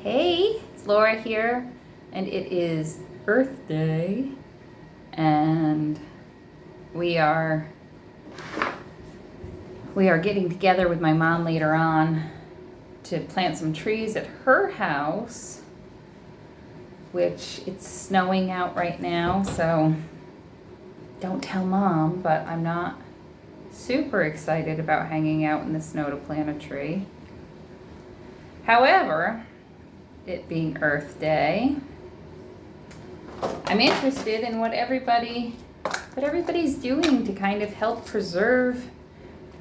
Hey, it's Laura here, and it is Earth Day, and we are getting together with my mom later on to plant some trees at her house, which it's snowing out right now, so don't tell Mom, but I'm not super excited about hanging out in the snow to plant a tree. However, it being Earth Day, I'm interested in what everybody's doing to kind of help preserve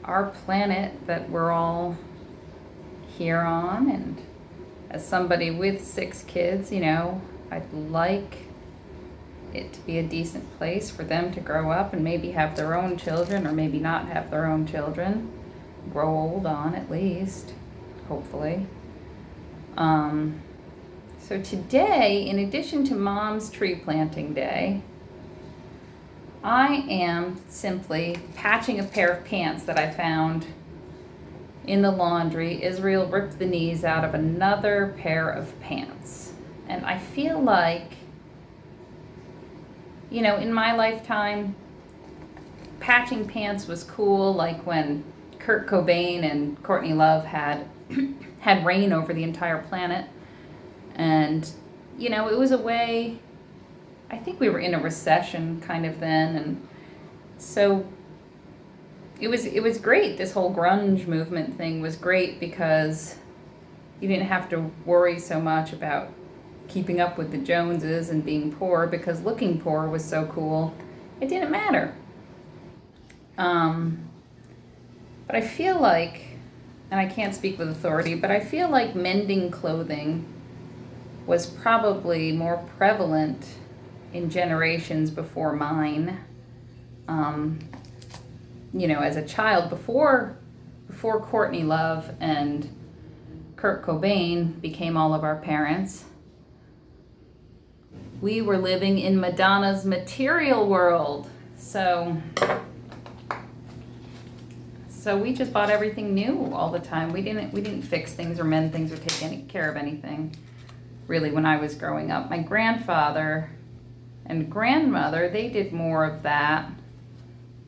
our planet that we're all here on. And as somebody with 6 kids, I'd like it to be a decent place for them to grow up and maybe have their own children, or maybe not have their own children, grow old on at least, hopefully. So today, in addition to Mom's tree planting day, I am simply patching a pair of pants that I found in the laundry. Israel ripped the knees out of another pair of pants. And I feel like, in my lifetime, patching pants was cool, like when Kurt Cobain and Courtney Love had reign over the entire planet. And, it was a way, I think we were in a recession kind of then. And so it was great. This whole grunge movement thing was great because you didn't have to worry so much about keeping up with the Joneses and being poor, because looking poor was so cool. It didn't matter. But I feel like, and I can't speak with authority, but I feel like mending clothing was probably more prevalent in generations before mine. As a child, before Courtney Love and Kurt Cobain became all of our parents, we were living in Madonna's material world. So we just bought everything new all the time. We didn't fix things or mend things or take any care of anything, really, when I was growing up. My grandfather and grandmother, they did more of that.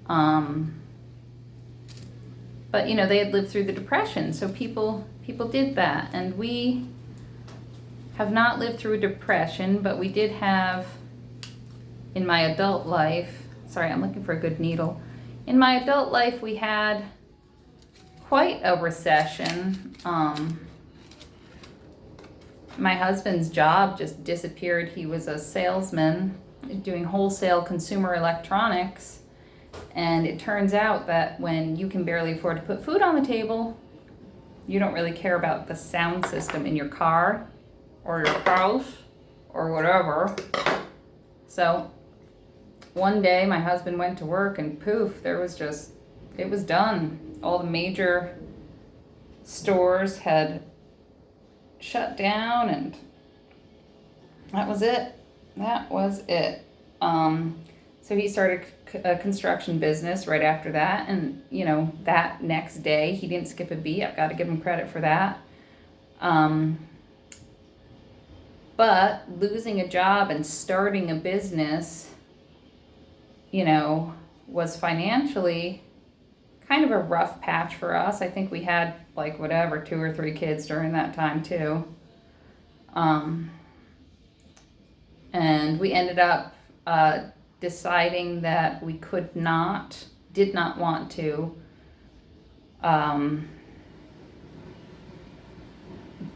But they had lived through the Depression, so people did that. And we have not lived through a depression, but we did have, in my adult life, sorry, I'm looking for a good needle. In my adult life, we had quite a recession. My husband's job just disappeared. He was a salesman doing wholesale consumer electronics. And it turns out that when you can barely afford to put food on the table, you don't really care about the sound system in your car or your house or whatever. So one day my husband went to work and poof, it was done. All the major stores had shut down, and that was it. So he started a construction business right after that, and that next day he didn't skip a beat. I've got to give him credit for that. But losing a job and starting a business, was financially kind of a rough patch for us. I think we had 2 or 3 kids during that time too. And we ended up deciding that we did not want to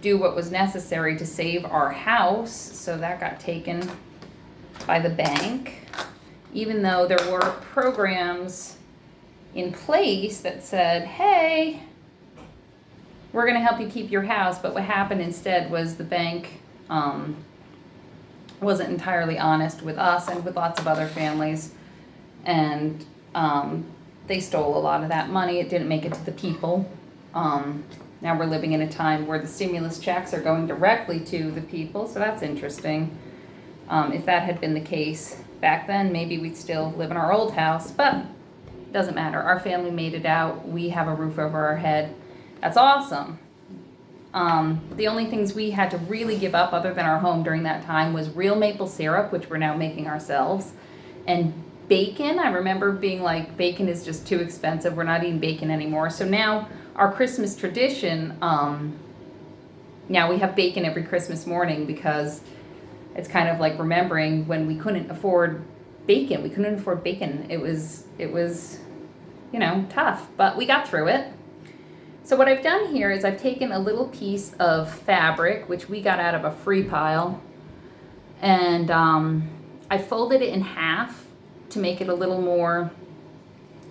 do what was necessary to save our house. So that got taken by the bank, even though there were programs in place that said, hey, we're going to help you keep your house. But what happened instead was the bank wasn't entirely honest with us and with lots of other families, and they stole a lot of that money. It didn't make it to the people. Now we're living in a time where the stimulus checks are going directly to the people, so that's interesting. If that had been the case back then, maybe we'd still live in our old house, but it doesn't matter. Our family made it out. We have a roof over our head. That's awesome. The only things we had to really give up other than our home during that time was real maple syrup, which we're now making ourselves, and bacon. I remember being like, bacon is just too expensive. We're not eating bacon anymore. So now our Christmas tradition, now we have bacon every Christmas morning because it's kind of like remembering when we couldn't afford bacon. We couldn't afford bacon. It was, you know, tough, but we got through it. So what I've done here is I've taken a little piece of fabric, which we got out of a free pile, and I folded it in half to make it a little more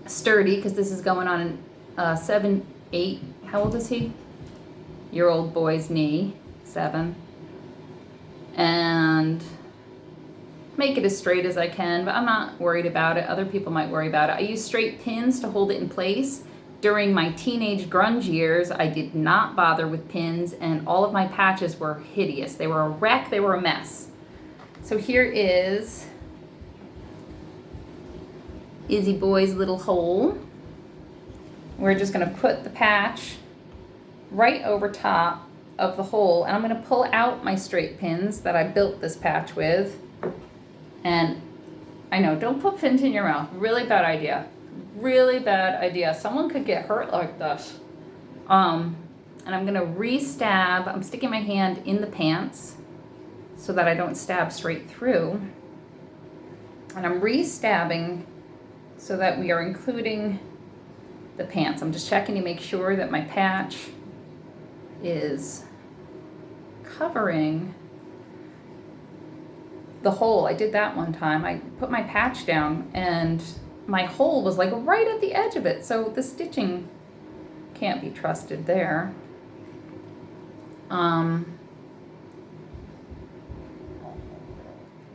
sturdy, because this is going on a 7, 8, how old is he? Year old boy's knee, 7. And make it as straight as I can, but I'm not worried about it. Other people might worry about it. I use straight pins to hold it in place. During my teenage grunge years, I did not bother with pins, and all of my patches were hideous. They were a wreck, they were a mess. So here is Izzy Boy's little hole. We're just gonna put the patch right over top of the hole, and I'm gonna pull out my straight pins that I built this patch with. And I know, don't put pins in your mouth. Really bad idea. Really bad idea. Someone could get hurt like this. And I'm gonna re-stab. I'm sticking my hand in the pants so that I don't stab straight through. And I'm re-stabbing so that we are including the pants. I'm just checking to make sure that my patch is covering the hole. I did that one time. I put my patch down and my hole was like right at the edge of it, so the stitching can't be trusted there.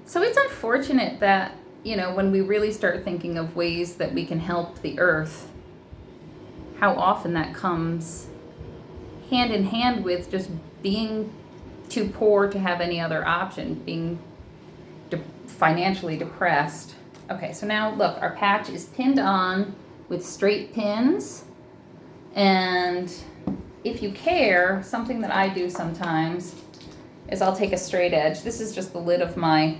So it's unfortunate that, you know, when we really start thinking of ways that we can help the earth, how often that comes hand in hand with just being too poor to have any other option, being financially depressed. Okay, so now look, our patch is pinned on with straight pins, and if you care, something that I do sometimes is I'll take a straight edge. This is just the lid of my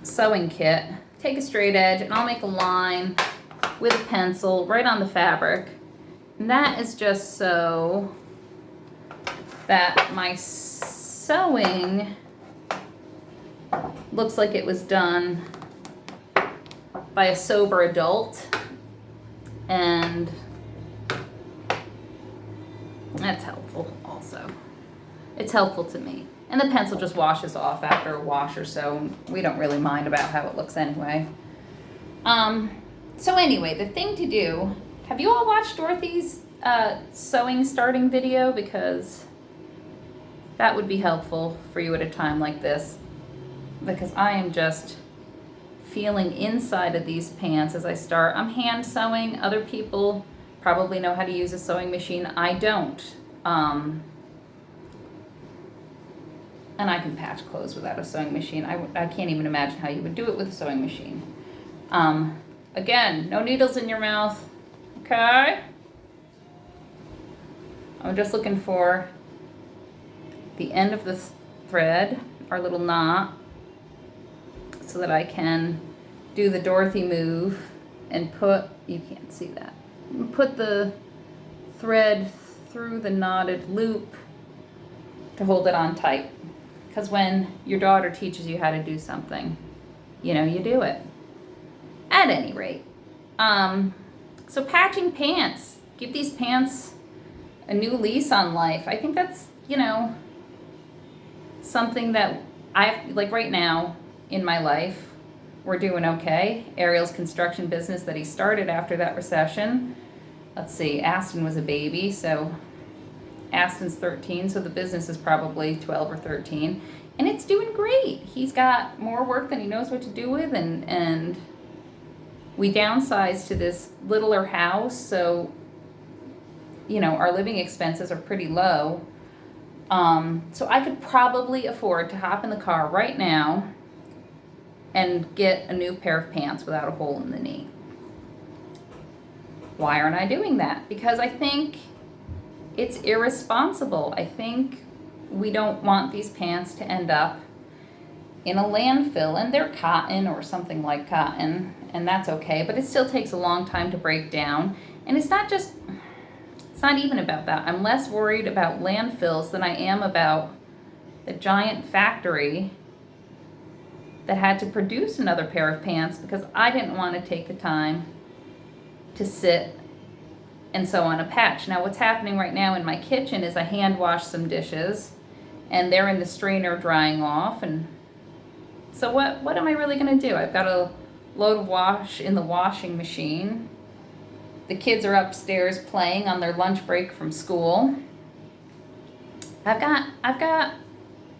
sewing kit. Take a straight edge and I'll make a line with a pencil right on the fabric, and that is just so that my sewing looks like it was done by a sober adult, and that's helpful also. It's helpful to me. And the pencil just washes off after a wash or so. We don't really mind about how it looks anyway. So anyway, the thing to do, have you all watched Dorothy's sewing starting video? Because that would be helpful for you at a time like this. Because I am just feeling inside of these pants as I start. I'm hand sewing. Other people probably know how to use a sewing machine. I don't. And I can patch clothes without a sewing machine. I can't even imagine how you would do it with a sewing machine. Again, no needles in your mouth, okay? I'm just looking for the end of the thread, our little knot, so that I can do the Dorothy move and put, you can't see that, put the thread through the knotted loop to hold it on tight. Because when your daughter teaches you how to do something, you know, you do it. At any rate, so patching pants, give these pants a new lease on life. I think that's, you know, something that like right now in my life, we're doing okay. Ariel's construction business that he started after that recession. Let's see, Aston was a baby, so Aston's 13, so the business is probably 12 or 13. And it's doing great. He's got more work than he knows what to do with, and we downsized to this littler house, so, you know, our living expenses are pretty low. So I could probably afford to hop in the car right now and get a new pair of pants without a hole in the knee. Why aren't I doing that? Because I think it's irresponsible. I think we don't want these pants to end up in a landfill, and they're cotton or something like cotton, and that's okay, but it still takes a long time to break down. And it's not even about that. I'm less worried about landfills than I am about the giant factory that had to produce another pair of pants because I didn't want to take the time to sit and sew on a patch. Now what's happening right now in my kitchen is I hand wash some dishes and they're in the strainer drying off, and so what am I really going to do? I've got a load of wash in the washing machine. The kids are upstairs playing on their lunch break from school. I've got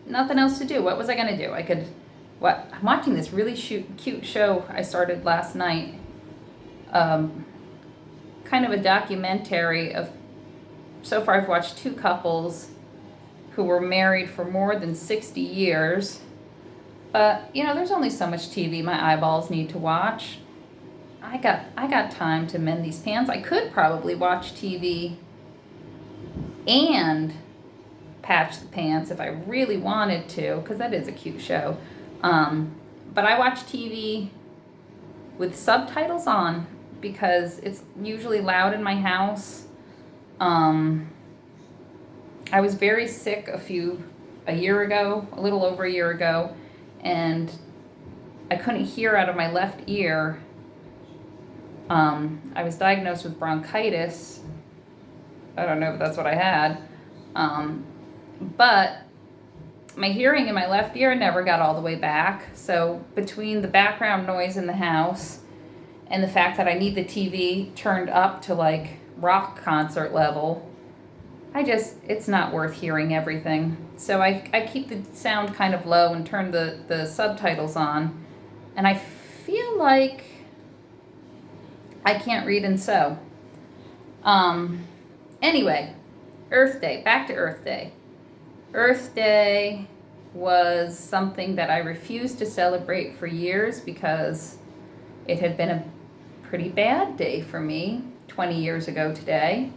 nothing else to do. What was I going to do? I'm watching this really cute show I started last night. Kind of a documentary of, so far I've watched two couples who were married for more than 60 years. But, there's only so much TV my eyeballs need to watch. I got time to mend these pants. I could probably watch TV and patch the pants if I really wanted to, because that is a cute show. But I watch TV with subtitles on because it's usually loud in my house. I was very sick a little over a year ago, and I couldn't hear out of my left ear. I was diagnosed with bronchitis. I don't know if that's what I had. But my hearing in my left ear never got all the way back. So between the background noise in the house and the fact that I need the TV turned up to like rock concert level, it's not worth hearing everything. So I keep the sound kind of low and turn the subtitles on. And I feel like I can't read and sew. Anyway, Earth Day. Back to Earth Day. Earth Day was something that I refused to celebrate for years because it had been a pretty bad day for me 20 years ago today.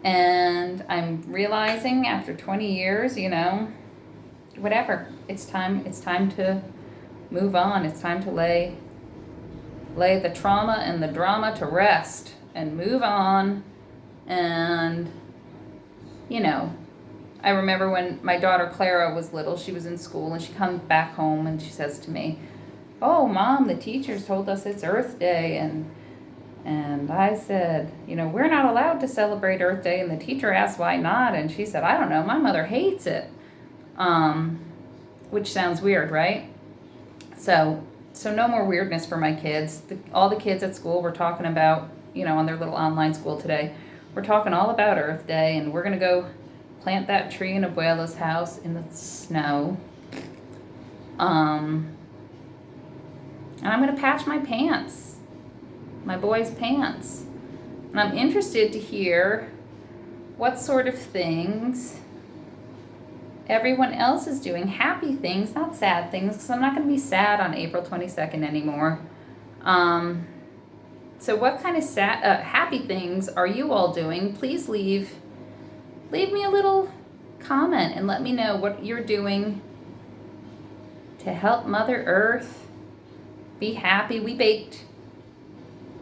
And I'm realizing after 20 years, whatever. It's time to move on. It's time to lay the trauma and the drama to rest and move on. And, I remember when my daughter Clara was little, she was in school and she comes back home and she says to me, "Oh, Mom, the teachers told us it's Earth Day." And I said, "We're not allowed to celebrate Earth Day." And the teacher asked why not. And she said, "I don't know, my mother hates it." Which sounds weird, right? So no more weirdness for my kids. All the kids at school were talking about, on their little online school today, we're talking all about Earth Day, and we're going to go plant that tree in Abuela's house in the snow. And I'm going to patch my pants, my boys' pants. And I'm interested to hear what sort of things everyone else is doing. Happy things, not sad things, because I'm not going to be sad on April 22nd anymore. So what kind of happy things are you all doing? Please leave me a little comment and let me know what you're doing to help Mother Earth be happy. We baked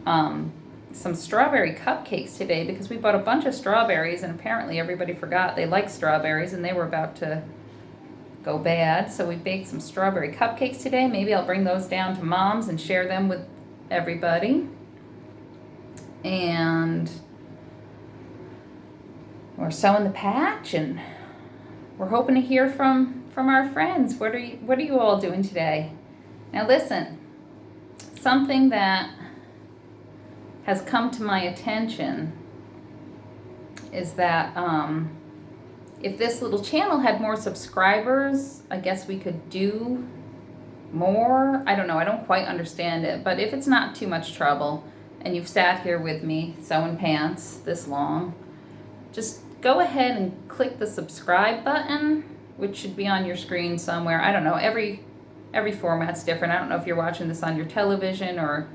some strawberry cupcakes today because we bought a bunch of strawberries, and apparently everybody forgot they like strawberries and they were about to go bad. So we baked some strawberry cupcakes today. Maybe I'll bring those down to Mom's and share them with everybody. And we're sewing the patch, and we're hoping to hear from our friends. What are you all doing today? Now listen, something that has come to my attention is that if this little channel had more subscribers, I guess we could do more. I don't know. I don't quite understand it. But if it's not too much trouble and you've sat here with me sewing pants this long, just go ahead and click the subscribe button, which should be on your screen somewhere. I don't know. Every format's different. I don't know if you're watching this on your television or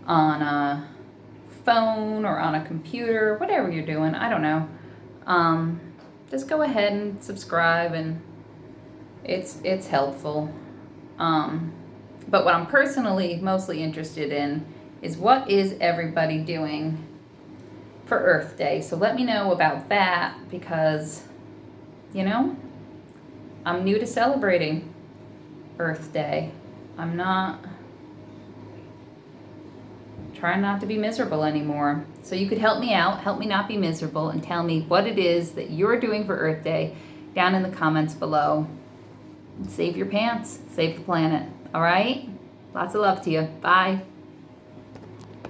on a phone or on a computer, whatever you're doing. I don't know. just go ahead and subscribe, and it's helpful. But what I'm personally mostly interested in is what is everybody doing for Earth Day. So let me know about that, because, I'm new to celebrating Earth Day. I'm trying not to be miserable anymore. So you could help me out, help me not be miserable, and tell me what it is that you're doing for Earth Day down in the comments below. Save your pants, save the planet, all right? Lots of love to you. Bye.